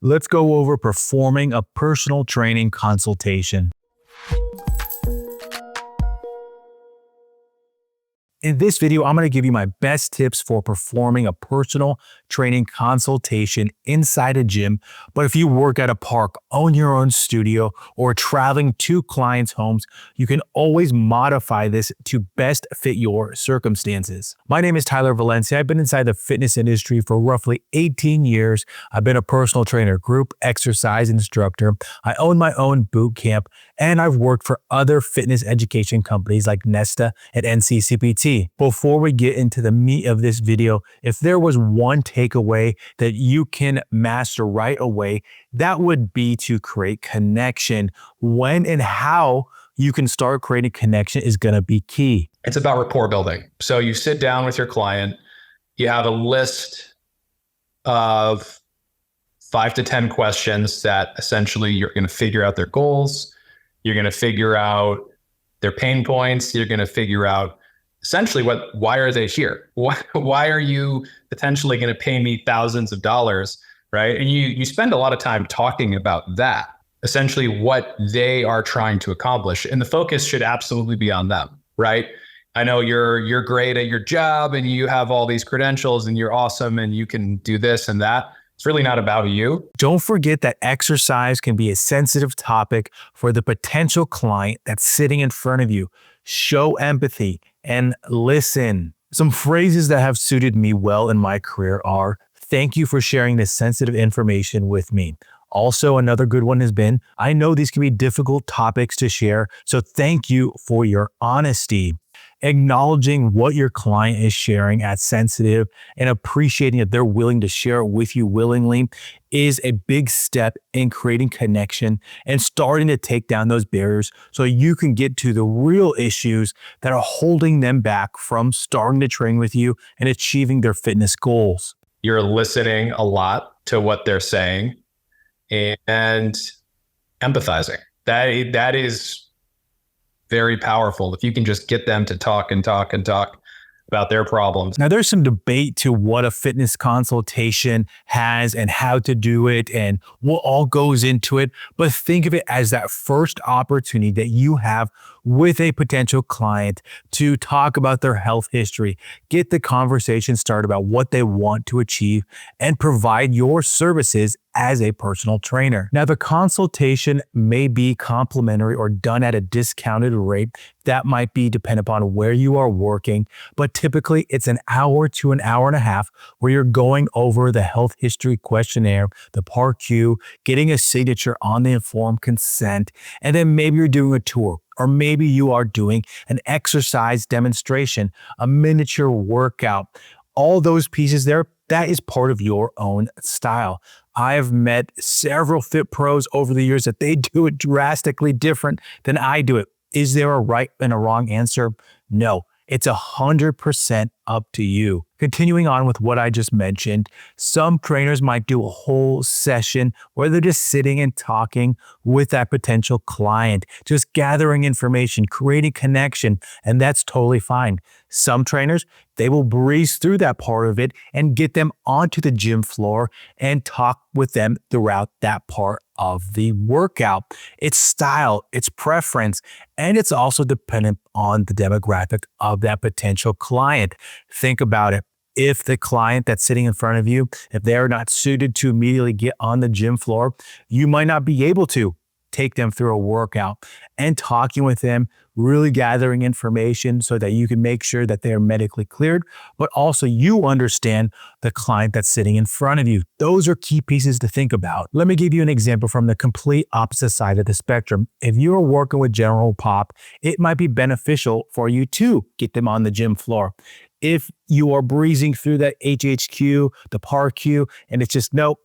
Let's go over performing a personal training consultation. In this video, I'm going to give you my best tips for performing a personal training consultation inside a gym. But if you work at a park, own your own studio, or traveling to clients' homes, you can always modify this to best fit your circumstances. My name is Tyler Valencia. I've been inside the fitness industry for roughly 18 years. I've been a personal trainer, group exercise instructor. I own my own boot camp, and I've worked for other fitness education companies like Nesta and NCCPT. Before we get into the meat of this video, if there was one takeaway that you can master right away, that would be to create connection. When and how you can start creating connection is going to be key. It's about rapport building. So you sit down with your client, you have a list of 5 to 10 questions that essentially you're going to figure out their goals. You're going to figure out their pain points. You're going to figure out essentially why are they here? Why are you potentially going to pay me thousands of dollars, right? And you spend a lot of time talking about that, essentially what they are trying to accomplish. And the focus should absolutely be on them, right? I know you're great at your job and you have all these credentials and you're awesome and you can do this and that. It's really not about you. Don't forget that exercise can be a sensitive topic for the potential client that's sitting in front of you. Show empathy and listen. Some phrases that have suited me well in my career are, "Thank you for sharing this sensitive information with me." Also, another good one has been, "I know these can be difficult topics to share, so thank you for your honesty." Acknowledging what your client is sharing as sensitive and appreciating that they're willing to share it with you willingly is a big step in creating connection and starting to take down those barriers so you can get to the real issues that are holding them back from starting to train with you and achieving their fitness goals. You're listening a lot to what they're saying and empathizing. That is very powerful. If you can just get them to talk and talk and talk about their problems. Now, there's some debate to what a fitness consultation has and how to do it and what all goes into it. But think of it as that first opportunity that you have with a potential client to talk about their health history, get the conversation started about what they want to achieve, and provide your services as a personal trainer. Now, the consultation may be complimentary or done at a discounted rate. That might be dependent upon where you are working, but typically it's an hour to an hour and a half where you're going over the health history questionnaire, the PAR-Q, getting a signature on the informed consent, and then maybe you're doing a tour. Or maybe you are doing an exercise demonstration, a miniature workout. All those pieces there, that is part of your own style. I have met several fit pros over the years that they do it drastically different than I do it. Is there a right and a wrong answer? No. It's 100% up to you. Continuing on with what I just mentioned, some trainers might do a whole session where they're just sitting and talking with that potential client, just gathering information, creating connection, and that's totally fine. Some trainers, they will breeze through that part of it and get them onto the gym floor and talk with them throughout that part of the workout. It's style, it's preference, and it's also dependent on the demographic of that potential client. Think about it. If the client that's sitting in front of you, if they're not suited to immediately get on the gym floor, you might not be able to take them through a workout. And talking with them, really gathering information so that you can make sure that they're medically cleared, but also you understand the client that's sitting in front of you. Those are key pieces to think about. Let me give you an example from the complete opposite side of the spectrum. If you're working with general pop, it might be beneficial for you to get them on the gym floor. If you are breezing through that HHQ, the PAR-Q, and it's just no,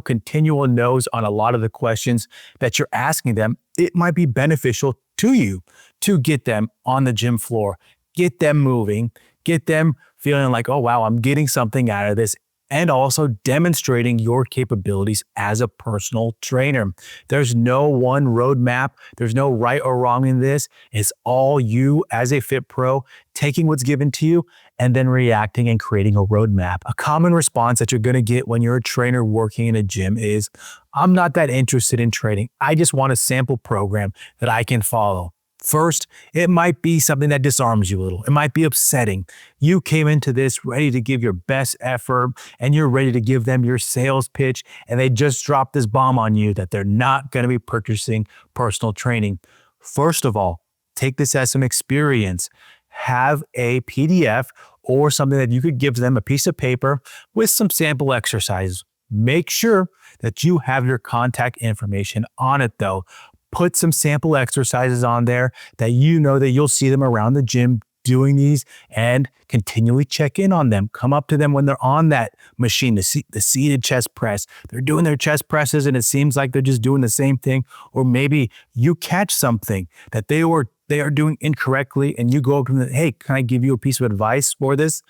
continual no's on a lot of the questions that you're asking them, it might be beneficial to you to get them on the gym floor, get them moving, get them feeling like, oh, wow, I'm getting something out of this. and also demonstrating your capabilities as a personal trainer. There's no one roadmap. There's no right or wrong in this. It's all you as a fit pro taking what's given to you and then reacting and creating a roadmap. A common response that you're going to get when you're a trainer working in a gym is, I'm not that interested in training. I just want a sample program that I can follow. First, it might be something that disarms you a little. It might be upsetting. You came into this ready to give your best effort and you're ready to give them your sales pitch, and they just dropped this bomb on you that they're not going to be purchasing personal training. First of all, take this as some experience. Have a PDF or something that you could give them, a piece of paper with some sample exercises. Make sure that you have your contact information on it though. Put some sample exercises on there that you know that you'll see them around the gym doing these, and continually check in on them. Come up to them when they're on that machine, the seated chest press. They're doing their chest presses and it seems like they're just doing the same thing. Or maybe you catch something that they are doing incorrectly and you go up to them, hey, can I give you a piece of advice for this?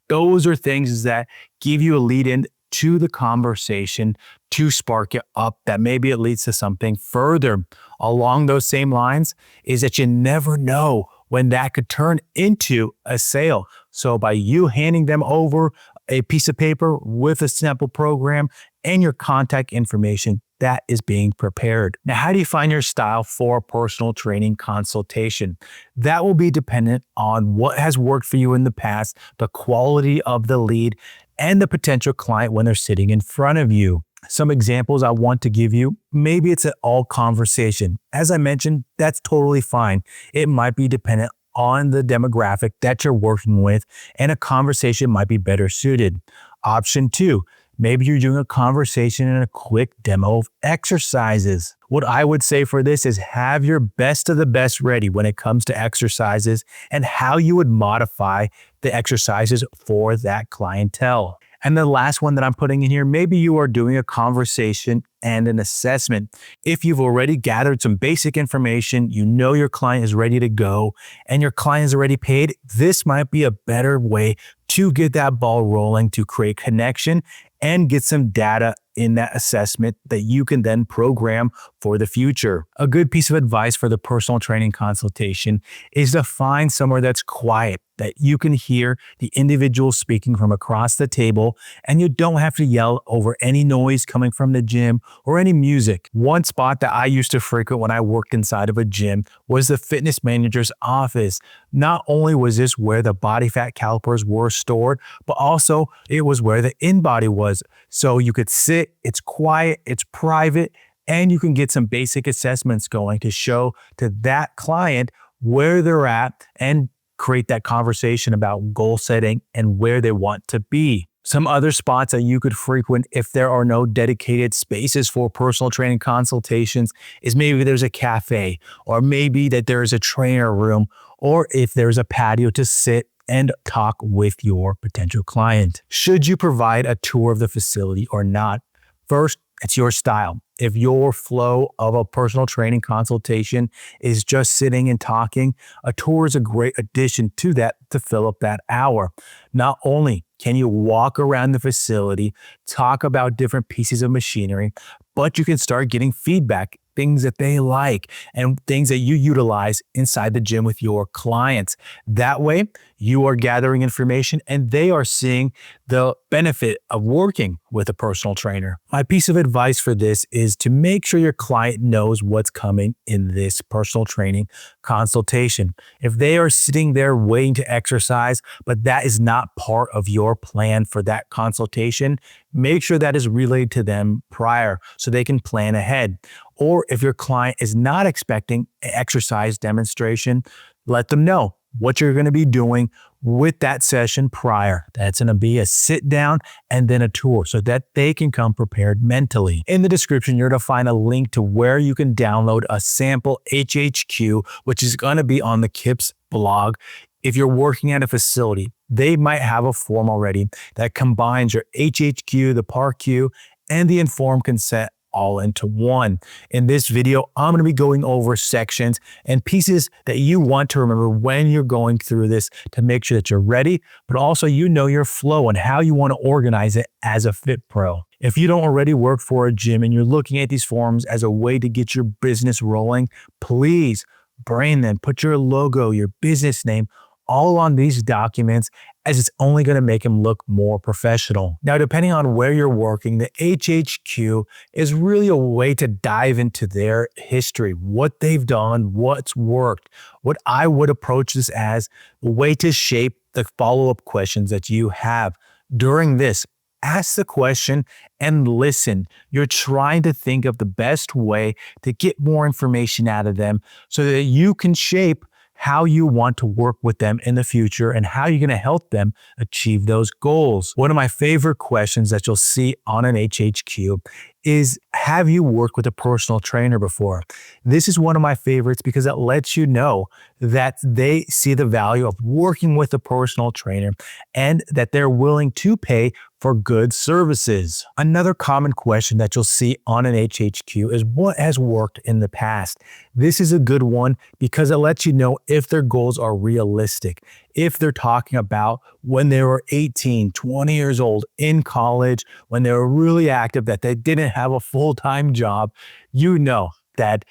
Those are things that give you a lead in to the conversation to spark it up, that maybe it leads to something further. Along those same lines is that you never know when that could turn into a sale. So by you handing them over a piece of paper with a sample program and your contact information, that is being prepared. Now, how do you find your style for a personal training consultation? That will be dependent on what has worked for you in the past, the quality of the lead, and the potential client when they're sitting in front of you. Some examples I want to give you, maybe it's an all conversation. As I mentioned, that's totally fine. It might be dependent on the demographic that you're working with, and a conversation might be better suited. Option 2, maybe you're doing a conversation and a quick demo of exercises. What I would say for this is have your best of the best ready when it comes to exercises and how you would modify the exercises for that clientele. And the last one that I'm putting in here, maybe you are doing a conversation and an assessment. If you've already gathered some basic information, you know your client is ready to go and your client is already paid, this might be a better way to get that ball rolling, to create connection and get some data in that assessment that you can then program for the future. A good piece of advice for the personal training consultation is to find somewhere that's quiet, that you can hear the individual speaking from across the table, and you don't have to yell over any noise coming from the gym or any music. One spot that I used to frequent when I worked inside of a gym was the fitness manager's office. Not only was this where the body fat calipers were stored, but also it was where the in-body was. So you could sit, it's quiet, it's private, and you can get some basic assessments going to show to that client where they're at and create that conversation about goal setting and where they want to be. Some other spots that you could frequent if there are no dedicated spaces for personal training consultations is maybe there's a cafe, or maybe that there's a trainer room, or if there's a patio to sit and talk with your potential client. Should you provide a tour of the facility or not? First, it's your style. If your flow of a personal training consultation is just sitting and talking, a tour is a great addition to that to fill up that hour. Not only can you walk around the facility, talk about different pieces of machinery, but you can start getting feedback, things that they like and things that you utilize inside the gym with your clients. That way, you are gathering information and they are seeing the benefit of working with a personal trainer. My piece of advice for this is to make sure your client knows what's coming in this personal training consultation. If they are sitting there waiting to exercise, but that is not part of your plan for that consultation, make sure that is relayed to them prior so they can plan ahead. Or if your client is not expecting an exercise demonstration, let them know what you're going to be doing with that session prior. That's going to be a sit down and then a tour so that they can come prepared mentally. In the description, you're going to find a link to where you can download a sample HHQ, which is going to be on the KIPS blog. If you're working at a facility, they might have a form already that combines your HHQ, the PAR-Q, and the informed consent all into one. In this video, I'm going to be going over sections and pieces that you want to remember when you're going through this to make sure that you're ready, but also you know your flow and how you want to organize it as a fit pro. If you don't already work for a gym and you're looking at these forms as a way to get your business rolling, please brand them, put your logo, your business name, all on these documents, as it's only going to make them look more professional. Now, depending on where you're working, the HHQ is really a way to dive into their history, what they've done, what's worked. What I would approach this as a way to shape the follow-up questions that you have. During this, ask the question and listen. You're trying to think of the best way to get more information out of them so that you can shape how you want to work with them in the future and how you're going to help them achieve those goals. One of my favorite questions that you'll see on an HHQ is, have you worked with a personal trainer before? This is one of my favorites because it lets you know that they see the value of working with a personal trainer and that they're willing to pay for good services. Another common question that you'll see on an HHQ is, what has worked in the past? This is a good one because it lets you know if their goals are realistic. If they're talking about when they were 18, 20 years old in college, when they were really active, that they didn't have a full-time job, you know that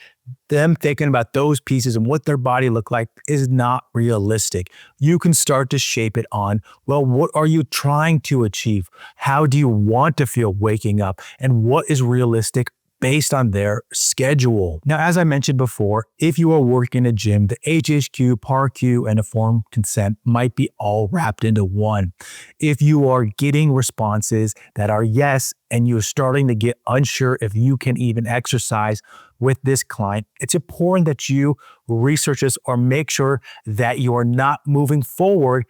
them thinking about those pieces and what their body looked like is not realistic. You can start to shape it on, well, what are you trying to achieve? How do you want to feel waking up? And what is realistic based on their schedule? Now, as I mentioned before, if you are working in a gym, the HHQ, PARQ, and a form consent might be all wrapped into one. If you are getting responses that are yes, and you're starting to get unsure if you can even exercise with this client, it's important that you research this or make sure that you are not moving forward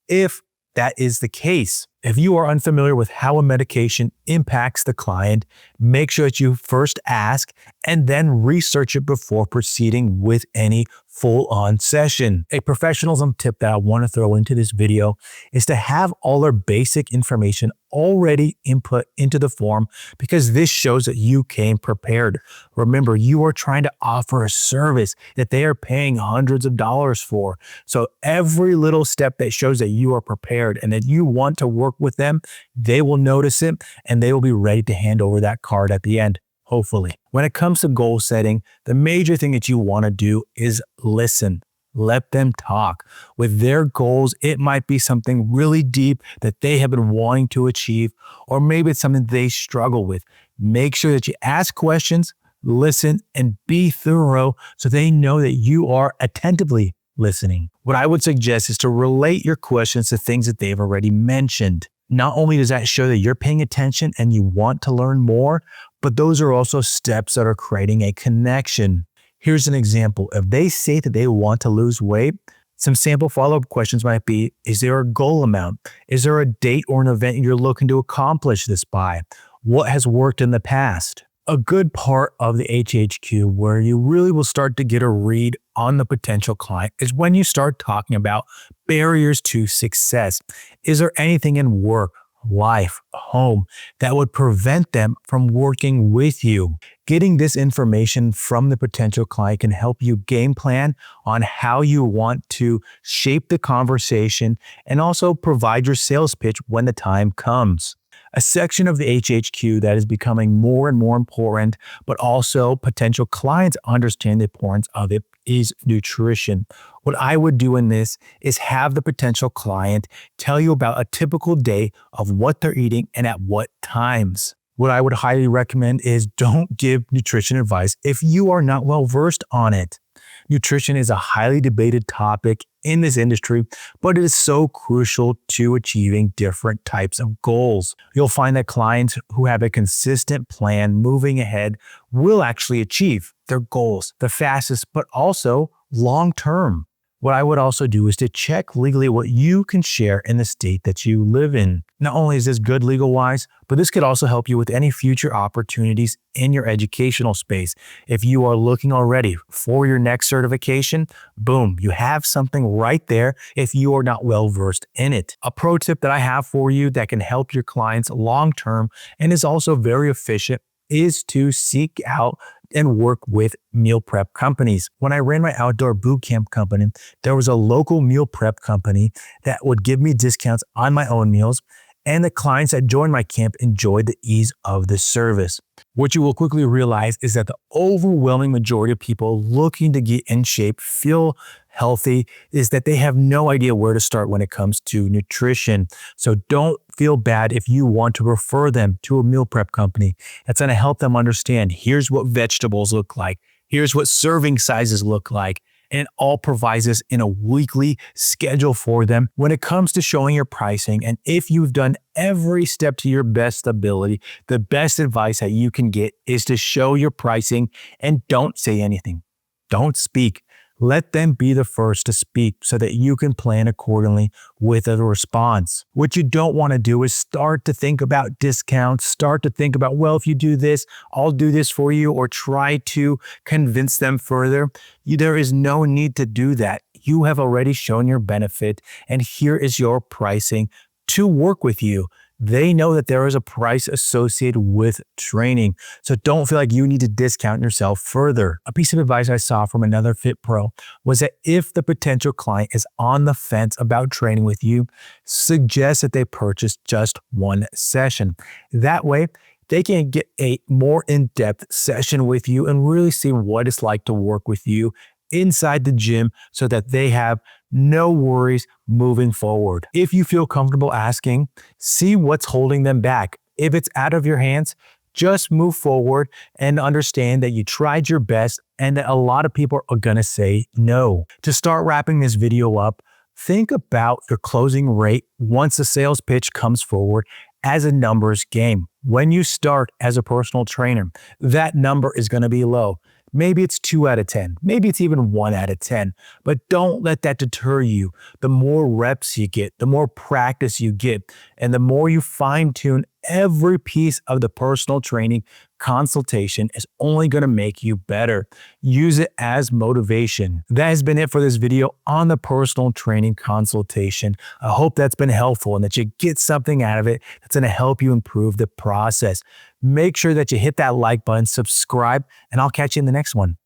if that is the case. If you are unfamiliar with how a medication impacts the client, make sure that you first ask and then research it before proceeding with any full-on session. A professionalism tip that I want to throw into this video is to have all their basic information already input into the form because this shows that you came prepared. Remember, you are trying to offer a service that they are paying hundreds of dollars for. So every little step that shows that you are prepared and that you want to work with them, they will notice it and they will be ready to hand over that card at the end, hopefully. When it comes to goal setting, the major thing that you want to do is listen. Let them talk. With their goals, it might be something really deep that they have been wanting to achieve, or maybe it's something they struggle with. Make sure that you ask questions, listen, and be thorough so they know that you are attentively listening. What I would suggest is to relate your questions to things that they've already mentioned. Not only does that show that you're paying attention and you want to learn more, but those are also steps that are creating a connection. Here's an example. If they say that they want to lose weight, some sample follow-up questions might be, is there a goal amount? Is there a date or an event you're looking to accomplish this by? What has worked in the past? A good part of the HHQ where you really will start to get a read on the potential client is when you start talking about barriers to success. Is there anything in work, life, home that would prevent them from working with you? Getting this information from the potential client can help you game plan on how you want to shape the conversation and also provide your sales pitch when the time comes. A section of the HHQ that is becoming more and more important, but also potential clients understand the importance of it, is nutrition. What I would do in this is have the potential client tell you about a typical day of what they're eating and at what times. What I would highly recommend is don't give nutrition advice if you are not well versed on it. Nutrition is a highly debated topic in this industry, but it is so crucial to achieving different types of goals. You'll find that clients who have a consistent plan moving ahead will actually achieve their goals the fastest, but also long term. What I would also do is to check legally what you can share in the state that you live in. Not only is this good legal-wise, but this could also help you with any future opportunities in your educational space. If you are looking already for your next certification, boom, you have something right there if you are not well-versed in it. A pro tip that I have for you that can help your clients long-term and is also very efficient is to seek out and work with meal prep companies. When I ran my outdoor boot camp company, there was a local meal prep company that would give me discounts on my own meals, and the clients that joined my camp enjoyed the ease of the service. What you will quickly realize is that the overwhelming majority of people looking to get in shape, feel healthy, is that they have no idea where to start when it comes to nutrition. So don't feel bad if you want to refer them to a meal prep company that's going to help them understand, here's what vegetables look like, here's what serving sizes look like, and it all provides this in a weekly schedule for them when it comes to showing your pricing. And if you've done every step to your best ability, the best advice that you can get is to show your pricing and don't say anything. Don't speak. Let them be the first to speak so that you can plan accordingly with a response. What you don't want to do is start to think about discounts, start to think about, well, if you do this, I'll do this for you, or try to convince them further. There is no need to do that. You have already shown your benefit, and here is your pricing to work with you. They know that there is a price associated with training, so don't feel like you need to discount yourself further. A piece of advice I saw from another Fit Pro was that if the potential client is on the fence about training with you, suggest that they purchase just one session. That way, they can get a more in-depth session with you and really see what it's like to work with you inside the gym so that they have no worries moving forward. If you feel comfortable asking, see what's holding them back. If it's out of your hands, just move forward and understand that you tried your best and that a lot of people are going to say no. To start wrapping this video up, think about your closing rate once the sales pitch comes forward as a numbers game. When you start as a personal trainer, that number is going to be low. Maybe it's 2 out of 10. Maybe it's even 1 out of 10. But don't let that deter you. The more reps you get, the more practice you get, and the more you fine-tune every piece of the personal training consultation is only going to make you better. Use it as motivation. That has been it for this video on the personal training consultation. I hope that's been helpful and that you get something out of it that's going to help you improve the process. Make sure that you hit that like button, subscribe, and I'll catch you in the next one.